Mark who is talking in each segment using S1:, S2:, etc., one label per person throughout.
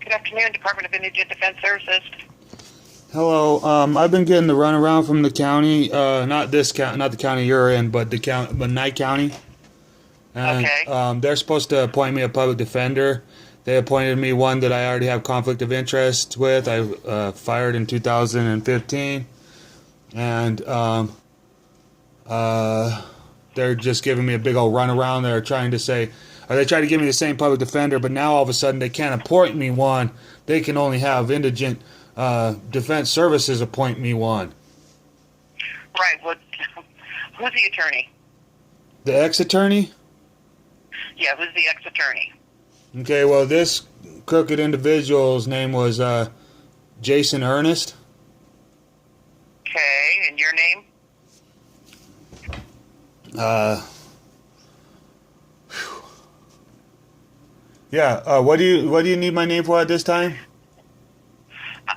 S1: Good afternoon, Department of Indigent Defense Services.
S2: Hello. I've been getting the runaround from the county. Not this county, not the county you're in, but but Nye County. And
S1: Okay.
S2: they're supposed to appoint me a public defender. They appointed me one that I already have conflict of interest with. I fired in 2015, and they're just giving me a big old runaround. They're trying to say, or they try to give me the same public defender, but now all of a sudden they can't appoint me one. They can only have indigent defense services appoint me one.
S1: Right. Who's the attorney?
S2: The ex-attorney?
S1: Yeah, who's the ex-attorney?
S2: Okay, well, this crooked individual's name was Jason Ernest.
S1: Okay, and your name?
S2: Yeah. What do you need my name for at this time?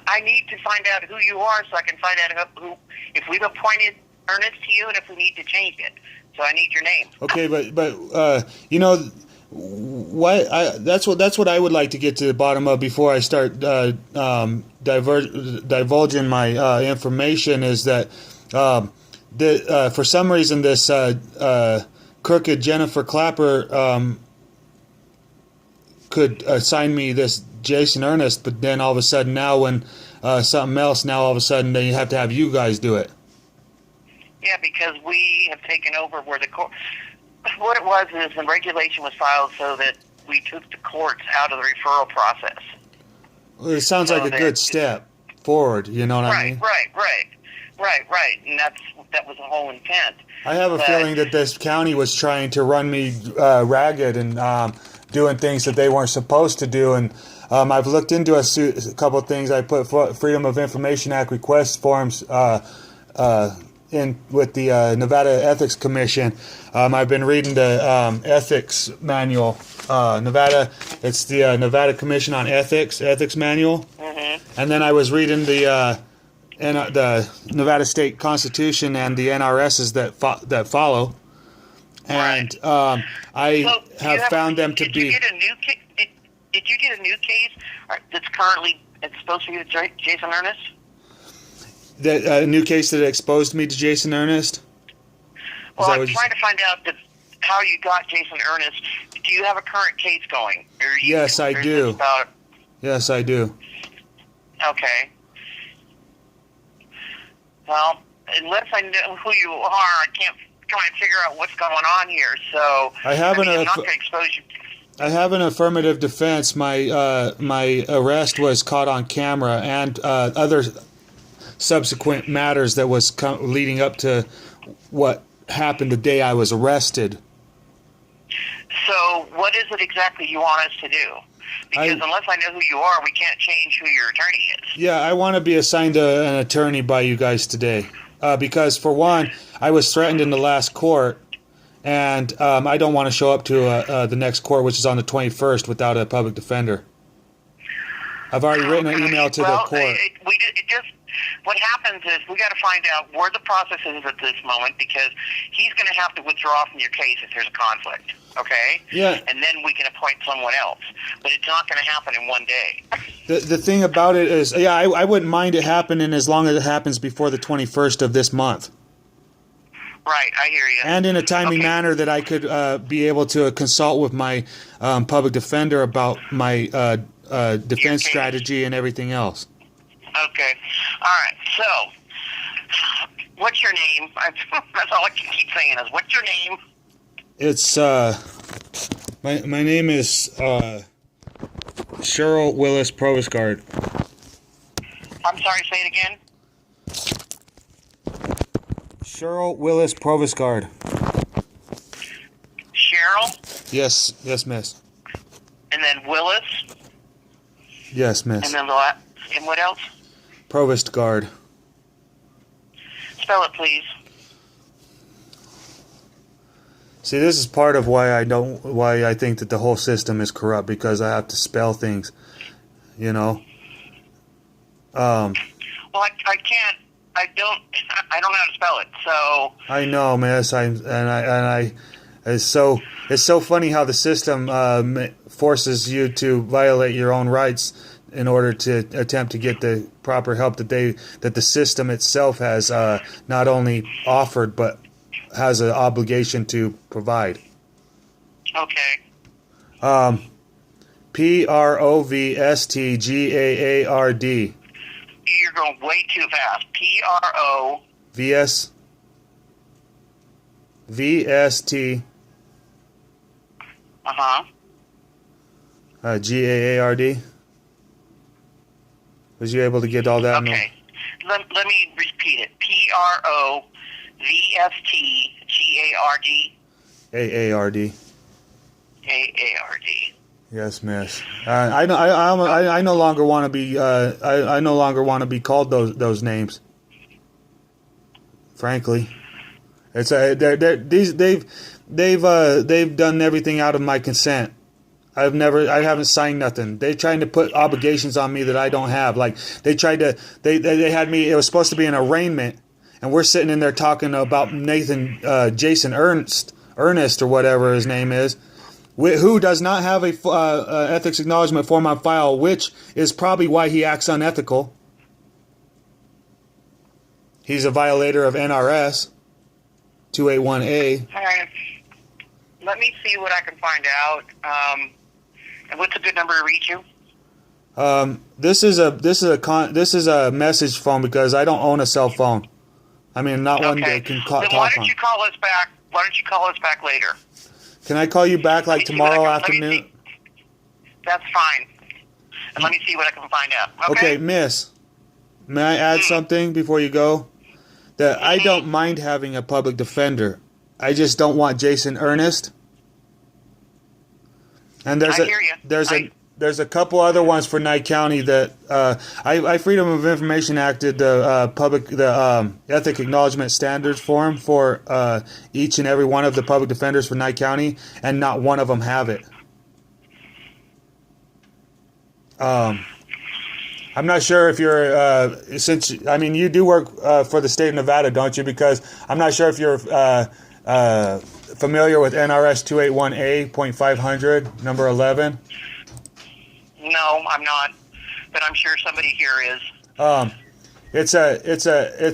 S1: I need to find out who you are so I can find out who if we've appointed Ernest to you and if we need to change it. So I need your name.
S2: Okay, but you know that's what I would like to get to the bottom of before I start divulging my information is that for some reason this crooked Jennifer Clapper could assign me this Jason Ernest, but then all of a sudden now when something else, now all of a sudden they have to have you guys do it.
S1: Yeah, because we have taken over where the court. What it was is the regulation was filed so that we took the courts out of the referral process.
S2: Well, it sounds like a good step forward. You know what I mean?
S1: Right. And that was the whole intent.
S2: I have a feeling that this county was trying to run me ragged and doing things that they weren't supposed to do. And I've looked into a couple of things. I put Freedom of Information Act request forms in with the Nevada Ethics Commission. I've been reading the ethics manual. It's the Nevada Commission on Ethics manual. Mm-hmm. And then I was reading the Nevada State Constitution and the NRSs that follow. And I have found them to be.
S1: Did you get a new case that's currently supposed to be with Jason Ernest?
S2: A new case that exposed me to Jason Ernest?
S1: Well, I'm trying to find out how you got Jason Ernest. Do you have a current case going?
S2: Yes, I do. Yes, I do.
S1: Okay. Well, unless I know who you are, I can't try and figure out what's going on here. So I'm not going to expose you.
S2: I have an affirmative defense. My arrest was caught on camera, and other subsequent matters that was leading up to what happened the day I was arrested.
S1: So what is it exactly you want us to do? Because unless I know who you are, we can't change who your attorney is. Yeah,
S2: I want to be assigned an attorney by you guys today. Because, for one, I was threatened in the last court, and I don't want to show up to the next court, which is on the 21st, without a public defender. I've already written an email to the court.
S1: What happens is we got to find out where the process is at this moment, because he's going to have to withdraw from your case if there's a conflict, okay?
S2: Yeah.
S1: And then we can appoint someone else. But it's not going to happen in one day.
S2: The thing about it is, I wouldn't mind it happening as long as it happens before the 21st of this month.
S1: Right, I hear you.
S2: And in a timely manner that I could be able to consult with my public defender about my defense strategy and everything else.
S1: Okay. All right. So, what's your name? That's all I can keep saying is, what's your name?
S2: It's, my name is, Cheryl Willis Provostguard.
S1: I'm sorry, say it again.
S2: Cheryl Willis Provostguard.
S1: Cheryl?
S2: Yes, miss.
S1: And then Willis?
S2: Yes, miss.
S1: And then and what else?
S2: Provostguard.
S1: Spell it, please.
S2: See, this is part of why I think that the whole system is corrupt, because I have to spell things, you know.
S1: Well, I can't. I don't know how to spell it. So
S2: I know, miss. It's so funny how the system forces you to violate your own rights in order to attempt to get the proper help that the system itself has not only offered but has an obligation to provide.
S1: Okay.
S2: PROVSTGAARD.
S1: You're going way too fast. PRO.
S2: VST. GAARD. Was you able to get all that?
S1: Okay. Let me repeat it. PROVSTGARD.
S2: AARD.
S1: AARD.
S2: Yes, miss. I no longer want to be. I no longer want to be called those names. Frankly, it's they've done everything out of my consent. I haven't signed nothing. They're trying to put obligations on me that I don't have. Like they tried to, they had me. It was supposed to be an arraignment, and we're sitting in there talking about Jason Ernest or whatever his name is, who does not have a ethics acknowledgement form on file, which is probably why he acts unethical. He's a violator of NRS 281A.
S1: All right. Let me see what I can find out. And what's a good number to reach you?
S2: This is a message phone because I don't own a cell phone. I mean, not one that can talk on.
S1: Why don't you call us back? Why don't you call us back later?
S2: Can I call you back like tomorrow afternoon?
S1: That's fine. And let me see what I can find out.
S2: Okay, miss. May I add something before you go? That I don't mind having a public defender. I just don't want Jason Ernest. And there's a couple other ones for Nye County that I Freedom of Information acted the Ethic Acknowledgement Standards Form for each and every one of the public defenders for Nye County, and not one of them have it. I'm not sure if you're you do work for the state of Nevada, don't you? Because I'm not sure if you're familiar with NRS 281A.500, number 11?
S1: No, I'm not, but I'm sure somebody here is.
S2: It's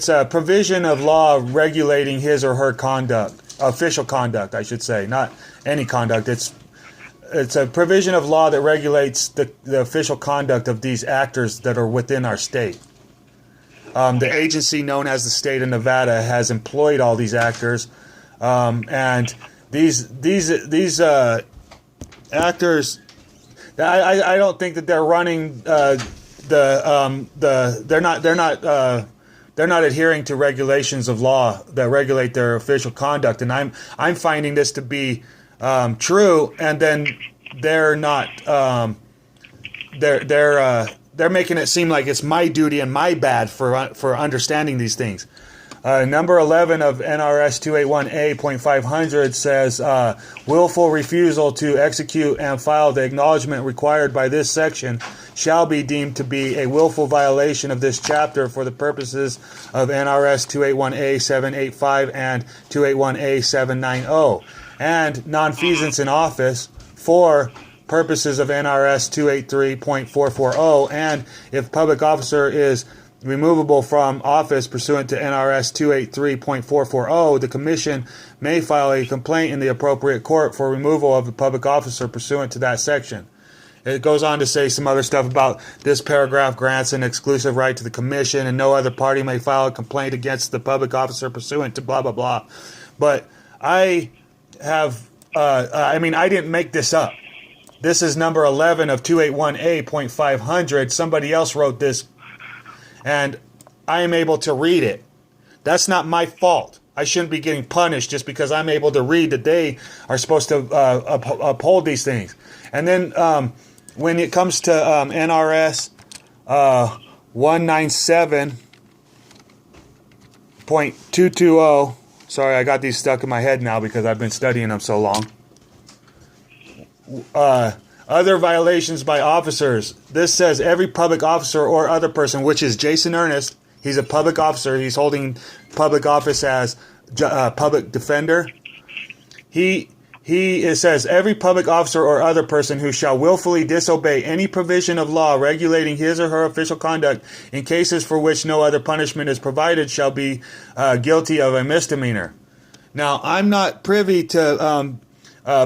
S2: a provision of law regulating his or her conduct, official conduct, I should say, not any conduct. It's a provision of law that regulates the official conduct of these actors that are within our state. The agency known as the state of Nevada has employed all these actors. And these actors, I don't think that they're running they're not adhering to regulations of law that regulate their official conduct, and I'm finding this to be true, and then they're not they're making it seem like it's my duty and my bad for understanding these things. Number 11 of NRS 281A.500 says, willful refusal to execute and file the acknowledgement required by this section shall be deemed to be a willful violation of this chapter for the purposes of NRS 281A.785 and 281A.790, and nonfeasance in office for purposes of NRS 283.440, and if public officer is removable from office pursuant to NRS 283.440, the Commission may file a complaint in the appropriate court for removal of the public officer pursuant to that section. It goes on to say some other stuff about this paragraph grants an exclusive right to the Commission, and no other party may file a complaint against the public officer pursuant to blah, blah, blah. But I have, I didn't make this up. This is number 11 of 281A.500. Somebody else wrote this, and I am able to read it. That's not my fault. I shouldn't be getting punished just because I'm able to read that they are supposed to uphold these things. And then when it comes to NRS 197.220, sorry, I got these stuck in my head now because I've been studying them so long. Other violations by officers. This says every public officer or other person, which is Jason Ernest, he's a public officer, he's holding public office as public defender. He it says, every public officer or other person who shall willfully disobey any provision of law regulating his or her official conduct in cases for which no other punishment is provided shall be guilty of a misdemeanor. Now, I'm not privy to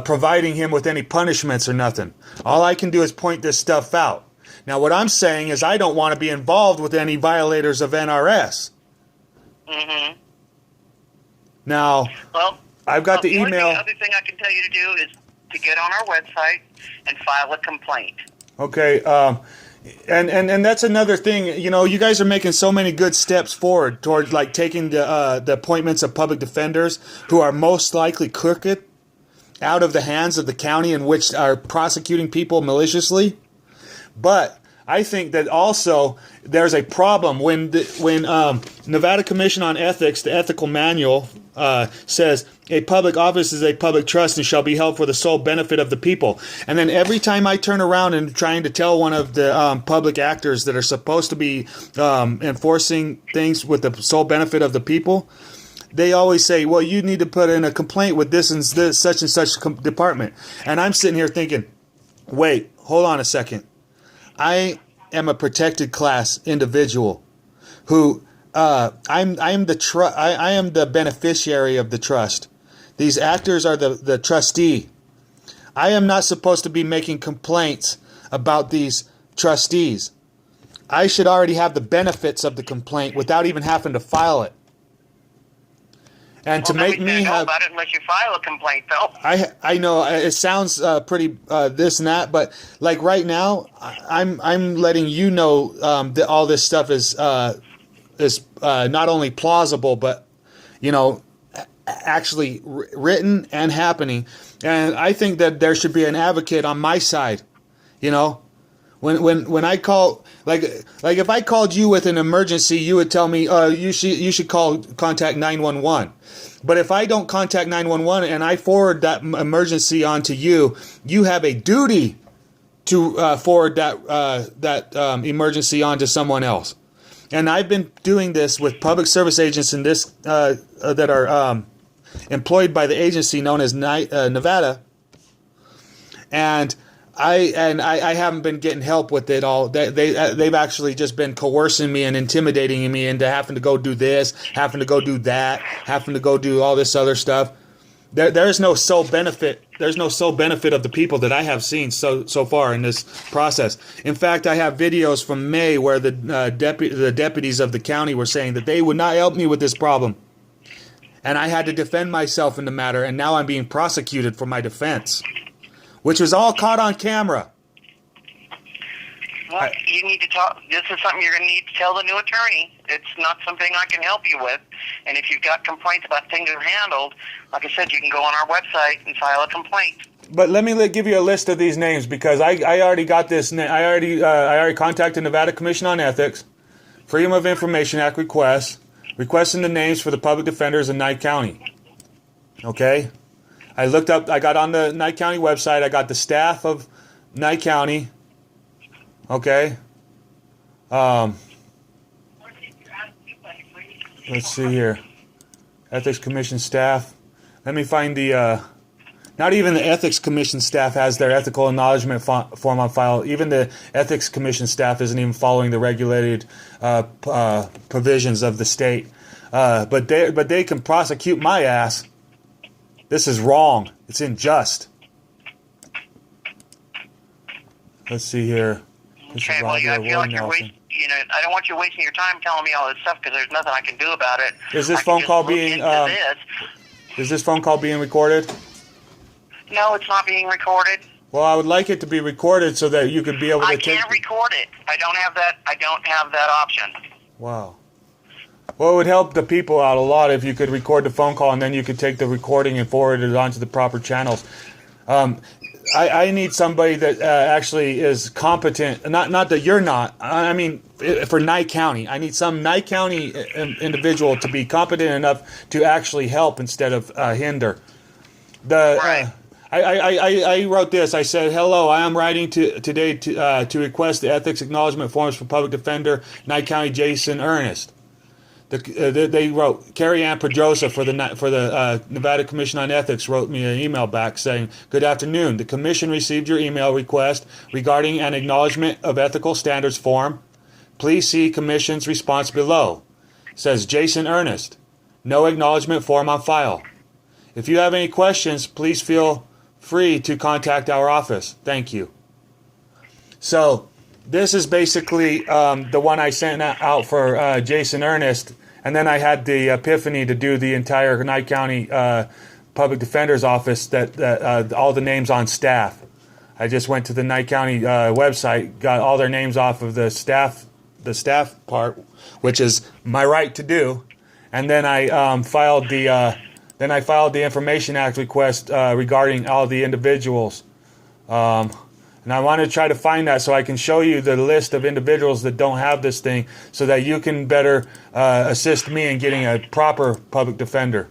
S2: providing him with any punishments or nothing. All I can do is point this stuff out. Now, what I'm saying is I don't want to be involved with any violators of NRS.
S1: Mm-hmm.
S2: Now,
S1: well,
S2: I've got the email.
S1: The other thing I can tell you to do is to get on our website and file a complaint.
S2: Okay, and that's another thing. You know, you guys are making so many good steps forward towards like taking the appointments of public defenders who are most likely crooked out of the hands of the county in which are prosecuting people maliciously. But I think that also there's a problem when Nevada Commission on Ethics, the ethical manual, says a public office is a public trust and shall be held for the sole benefit of the people. And then every time I turn around and trying to tell one of the public actors that are supposed to be enforcing things with the sole benefit of the people, they always say, well, you need to put in a complaint with this and this, such and such department. And I'm sitting here thinking, wait, hold on a second. I am a protected class individual who I am the beneficiary of the trust. These actors are the trustee. I am not supposed to be making complaints about these trustees. I should already have the benefits of the complaint without even having to file it. And to make me have
S1: about it unless you file a complaint, though.
S2: I know it sounds pretty this and that, but like right now, I'm letting you know that all this stuff is not only plausible, but you know, actually written and happening. And I think that there should be an advocate on my side. You know, when I call, like if I called you with an emergency, you would tell me, you should contact 911. But if I don't contact 911 and I forward that emergency on to you, you have a duty to forward that emergency on to someone else. And I've been doing this with public service agents in this that are employed by the agency known as Nevada, and I haven't been getting help with it all. They've actually just been coercing me and intimidating me into having to go do this, having to go do that, having to go do all this other stuff. There's no sole benefit. There's no sole benefit of the people that I have seen so far in this process. In fact, I have videos from May where the deputies of the county were saying that they would not help me with this problem, and I had to defend myself in the matter. And now I'm being prosecuted for my defense, which was all caught on camera.
S1: Well, you need to talk. This is something you're going to need to tell the new attorney. It's not something I can help you with. And if you've got complaints about things that are handled, like I said, you can go on our website and file a complaint.
S2: But let me give you a list of these names because I already got this. I already contacted Nevada Commission on Ethics, Freedom of Information Act requesting the names for the public defenders in Nye County. Okay. I looked up, I got on the Nye County website, I got the staff of Nye County, okay, let's see here, Ethics Commission staff, let me find the, not even the Ethics Commission staff has their ethical acknowledgement form on file. Even the Ethics Commission staff isn't even following the regulated provisions of the state, but they can prosecute my ass. This is wrong. It's unjust. Let's see here.
S1: Okay, well, I feel like you're wasting. You know, I don't want you wasting your time telling me all this stuff because there's nothing I can do about it.
S2: Is this phone call being? Is this phone call being recorded?
S1: No, it's not being recorded.
S2: Well, I would like it to be recorded so that you could be able to. I
S1: can't record it. I don't have that option.
S2: Wow. Well, it would help the people out a lot if you could record the phone call and then you could take the recording and forward it onto the proper channels. I need somebody that actually is competent. Not that you're not. I mean, for Nye County, I need some Nye County individual to be competent enough to actually help instead of hinder.
S1: Right.
S2: I wrote this. I said, hello, I am writing today to request the ethics acknowledgement forms for public defender, Nye County Jason Ernest. They wrote, Carrie Ann Pedrosa for the Nevada Commission on Ethics wrote me an email back saying, "Good afternoon. The Commission received your email request regarding an acknowledgement of ethical standards form. Please see Commission's response below." It says, Jason Ernest, no acknowledgement form on file. If you have any questions, please feel free to contact our office. Thank you. So this is basically the one I sent out for Jason Ernest, and then I had the epiphany to do the entire Nye County Public Defender's Office, that all the names on staff. I just went to the Nye County website, got all their names off of the staff part, which is my right to do, and then I filed the Information Act request regarding all the individuals. And I want to try to find that so I can show you the list of individuals that don't have this thing, so that you can better assist me in getting a proper public defender.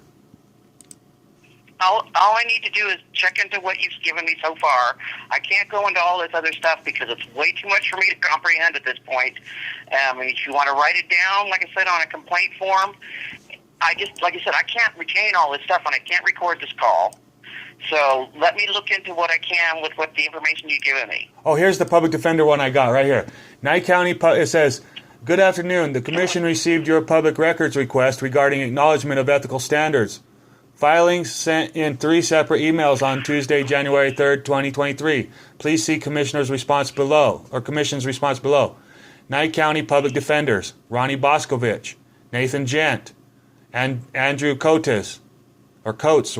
S1: All I need to do is check into what you've given me so far. I can't go into all this other stuff because it's way too much for me to comprehend at this point. And if you want to write it down, like I said, on a complaint form, I can't retain all this stuff, and I can't record this call. So let me look into what I can with what the information you've given me.
S2: Oh, here's the public defender one I got right here. Nye County, it says, "Good afternoon. The Commission received your public records request regarding acknowledgement of ethical standards. Filings sent in 3 separate emails on Tuesday, January 3rd, 2023. Please see Commissioner's response below, or Commission's response below. Nye County Public Defenders, Ronnie Boscovich, Nathan Gent, and Andrew Coates, or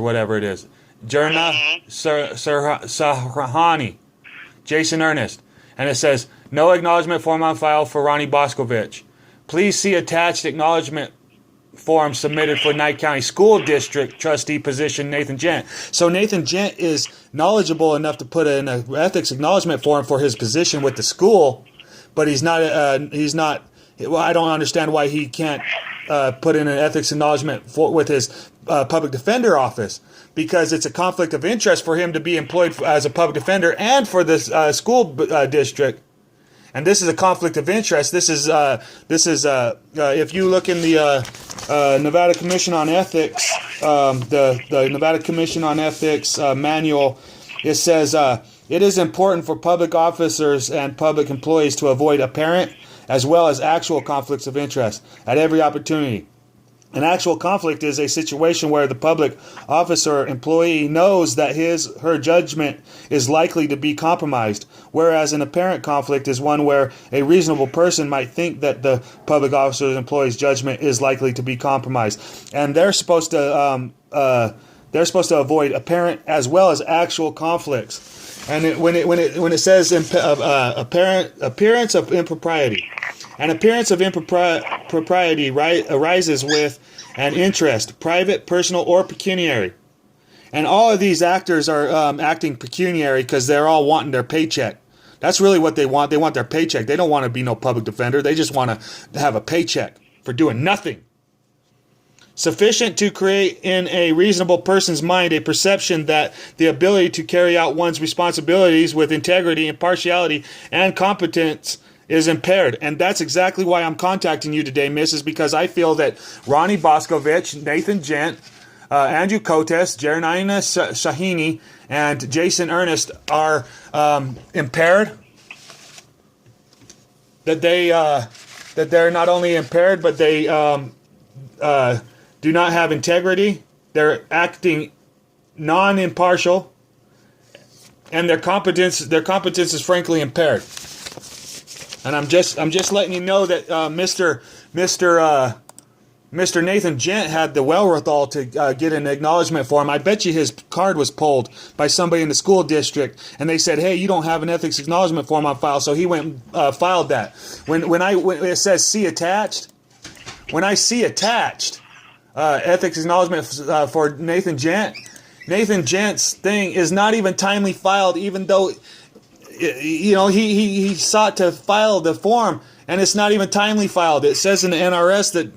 S2: whatever it is. Jerna Sahrani, Jason Ernest." And it says, "No acknowledgement form on file for Ronnie Boscovich. Please see attached acknowledgement form submitted for Nye County School District Trustee position, Nathan Gent." So Nathan Gent is knowledgeable enough to put in an ethics acknowledgement form for his position with the school, but he's not. Well, I don't understand why he can't put in an ethics acknowledgement with his public defender office, because it's a conflict of interest for him to be employed as a public defender and for this school district. And this is a conflict of interest. This is if you look in the Nevada Commission on Ethics, the Nevada Commission on Ethics manual, it says it is important for public officers and public employees to avoid apparent as well as actual conflicts of interest at every opportunity. An actual conflict is a situation where the public officer or employee knows that her judgment is likely to be compromised, whereas an apparent conflict is one where a reasonable person might think that the public officer or employee's judgment is likely to be compromised. And they're supposed to avoid apparent as well as actual conflicts. And when it says appearance of impropriety. An appearance of impropriety arises with an interest, private, personal, or pecuniary. And all of these actors are acting pecuniary because they're all wanting their paycheck. That's really what they want. They want their paycheck. They don't want to be no public defender. They just want to have a paycheck for doing nothing. Sufficient to create in a reasonable person's mind a perception that the ability to carry out one's responsibilities with integrity, impartiality, and competence is impaired. And that's exactly why I'm contacting you today, Miss, is because I feel that Ronnie Boscovich, Nathan Gent, Andrew Coates, Jernaina Shahini, and Jason Ernest are impaired. That they're not only impaired, but they do not have integrity. They're acting non-impartial, and their competence is frankly impaired. And I'm just letting you know that Mr. Nathan Gent had the wherewithal to get an acknowledgement form. I bet you his card was pulled by somebody in the school district, and they said, "Hey, you don't have an ethics acknowledgement form on file," so he went and filed that. When it says "see attached," when I see attached ethics acknowledgement for Nathan Gent, Nathan Gent's thing is not even timely filed, even though he sought to file the form, and it's not even timely filed. It says in the NRS that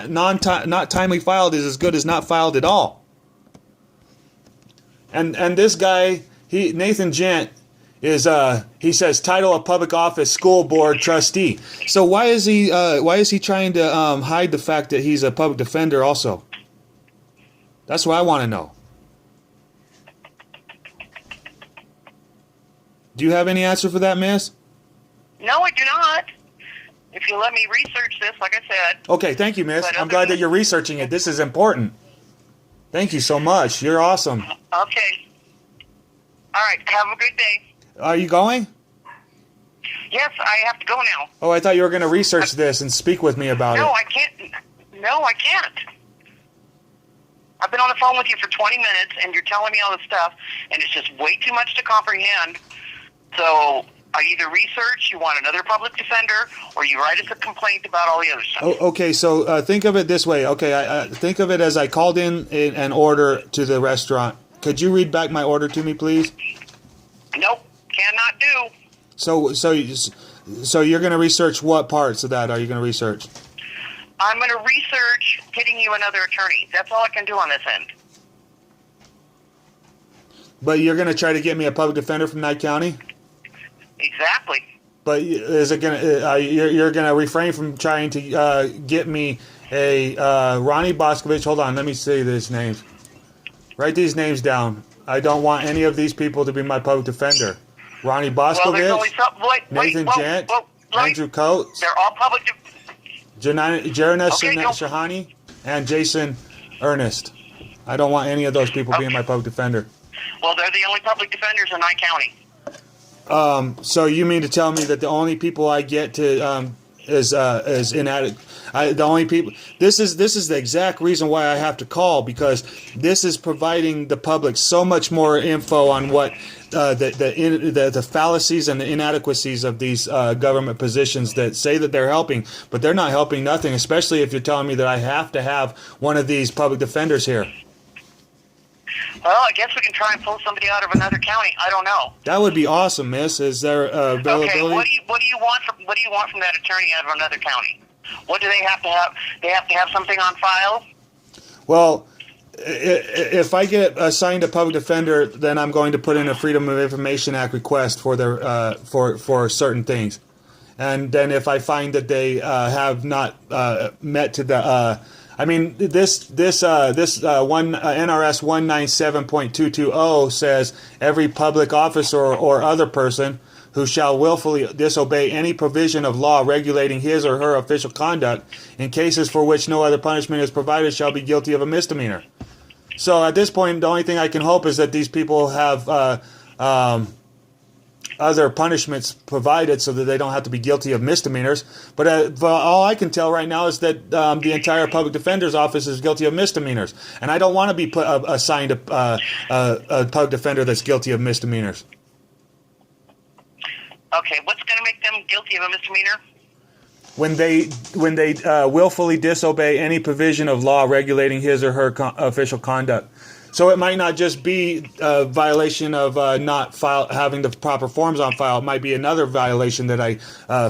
S2: not timely filed is as good as not filed at all. And this guy, Nathan Gent, is he says title of public office school board trustee. So why is he trying to hide the fact that he's a public defender also? That's what I want to know. Do you have any answer for that, miss?
S1: No, I do not. If you let me research this, like I said.
S2: Okay, thank you, miss. I'm glad that you're researching it. This is important. Thank you so much. You're awesome.
S1: Okay. All right. Have a good day.
S2: Are you going?
S1: Yes, I have to go now.
S2: Oh, I thought you were going to research this and speak with me about it.
S1: No, I can't. No, I can't. I've been on the phone with you for 20 minutes, and you're telling me all this stuff, and it's just way too much to comprehend. So I either research, you want another public defender, or you write us a complaint about all the other stuff.
S2: Oh, okay, so think of it this way. Okay, I think of it as I called in an order to the restaurant. Could you read back my order to me, please?
S1: Nope, cannot do.
S2: So you're going to research what parts of that are you going to research?
S1: I'm going to research getting you another attorney. That's all I can do on this end.
S2: But you're going to try to get me a public defender from Nye County?
S1: Exactly.
S2: But is it going to? You're going to refrain from trying to get me a Ronnie Boscovich? Hold on, let me say these names. Write these names down. I don't want any of these people to be my public defender. Ronnie Boscovich, Nathan Jant, Andrew Coates.
S1: They're all public.
S2: Jarena Shahani, and Jason Ernest. I don't want any of those people being my public defender.
S1: Well, they're the only public defenders in Nye County.
S2: So you mean to tell me that the only people I get to is inadequate? The only people. This is the exact reason why I have to call, because this is providing the public so much more info on what the fallacies and the inadequacies of these government positions that say that they're helping, but they're not helping nothing. Especially if you're telling me that I have to have one of these public defenders here.
S1: Well, I guess we can try and pull somebody out of another county. I don't know.
S2: That would be awesome, miss. Is there availability?
S1: Okay, what do you want from that attorney out of another county? What do they have to have? They have to have something on file?
S2: Well, if I get assigned a public defender, then I'm going to put in a Freedom of Information Act request for their for certain things, and then if I find that they have not met to the I mean, this NRS 197.220 says every public officer or other person who shall willfully disobey any provision of law regulating his or her official conduct in cases for which no other punishment is provided shall be guilty of a misdemeanor. So at this point, the only thing I can hope is that these people have other punishments provided so that they don't have to be guilty of misdemeanors. But all I can tell right now is that the entire public defender's office is guilty of misdemeanors. And I don't want to be assigned a public defender that's guilty of misdemeanors.
S1: Okay, what's going to make them guilty of a misdemeanor?
S2: When they willfully disobey any provision of law regulating his or her official conduct. So it might not just be a violation of not having the proper forms on file. It might be another violation that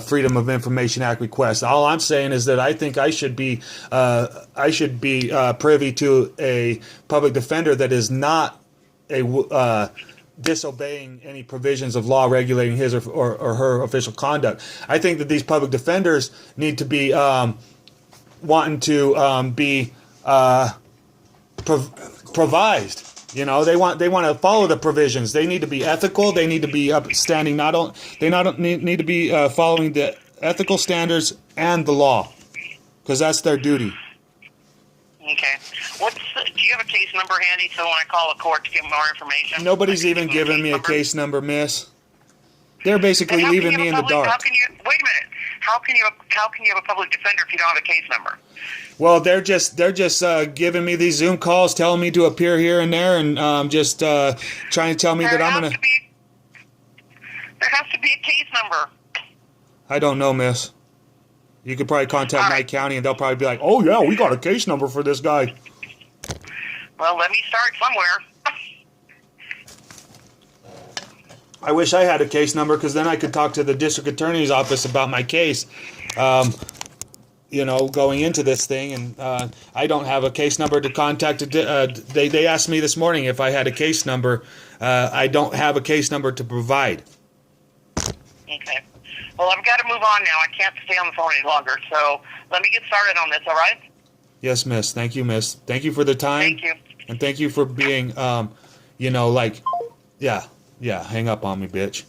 S2: Freedom of Information Act requests. All I'm saying is that I think I should be privy to a public defender that is not disobeying any provisions of law regulating his or her official conduct. I think that these public defenders need to be wanting to be provised. You know, they want to follow the provisions. They need to be ethical. They need to be upstanding. They need to be following the ethical standards and the law, because that's their duty.
S1: Okay. Do you have a case number handy so when I call a court to get more information?
S2: Nobody's even giving me a case number, miss. They're basically leaving me in the dark.
S1: Wait a minute. How can you have a public defender if you don't have a case number?
S2: Well, they're just giving me these Zoom calls, telling me to appear here and there, and just trying to tell me that I'm gonna.
S1: There has to be a case number.
S2: I don't know, miss. You could probably contact Nye County, and they'll probably be like, "Oh yeah, we got a case number for this guy."
S1: Well, let me start somewhere.
S2: I wish I had a case number, because then I could talk to the district attorney's office about my case. Going into this thing, and I don't have a case number to contact. They asked me this morning if I had a case number. I don't have a case number to provide.
S1: Okay. Well, I've got to move on now. I can't stay on the phone any longer. So let me get started on this, all right?
S2: Yes, miss. Thank you, miss. Thank you for the time.
S1: Thank you.
S2: And thank you for being, yeah, hang up on me, bitch.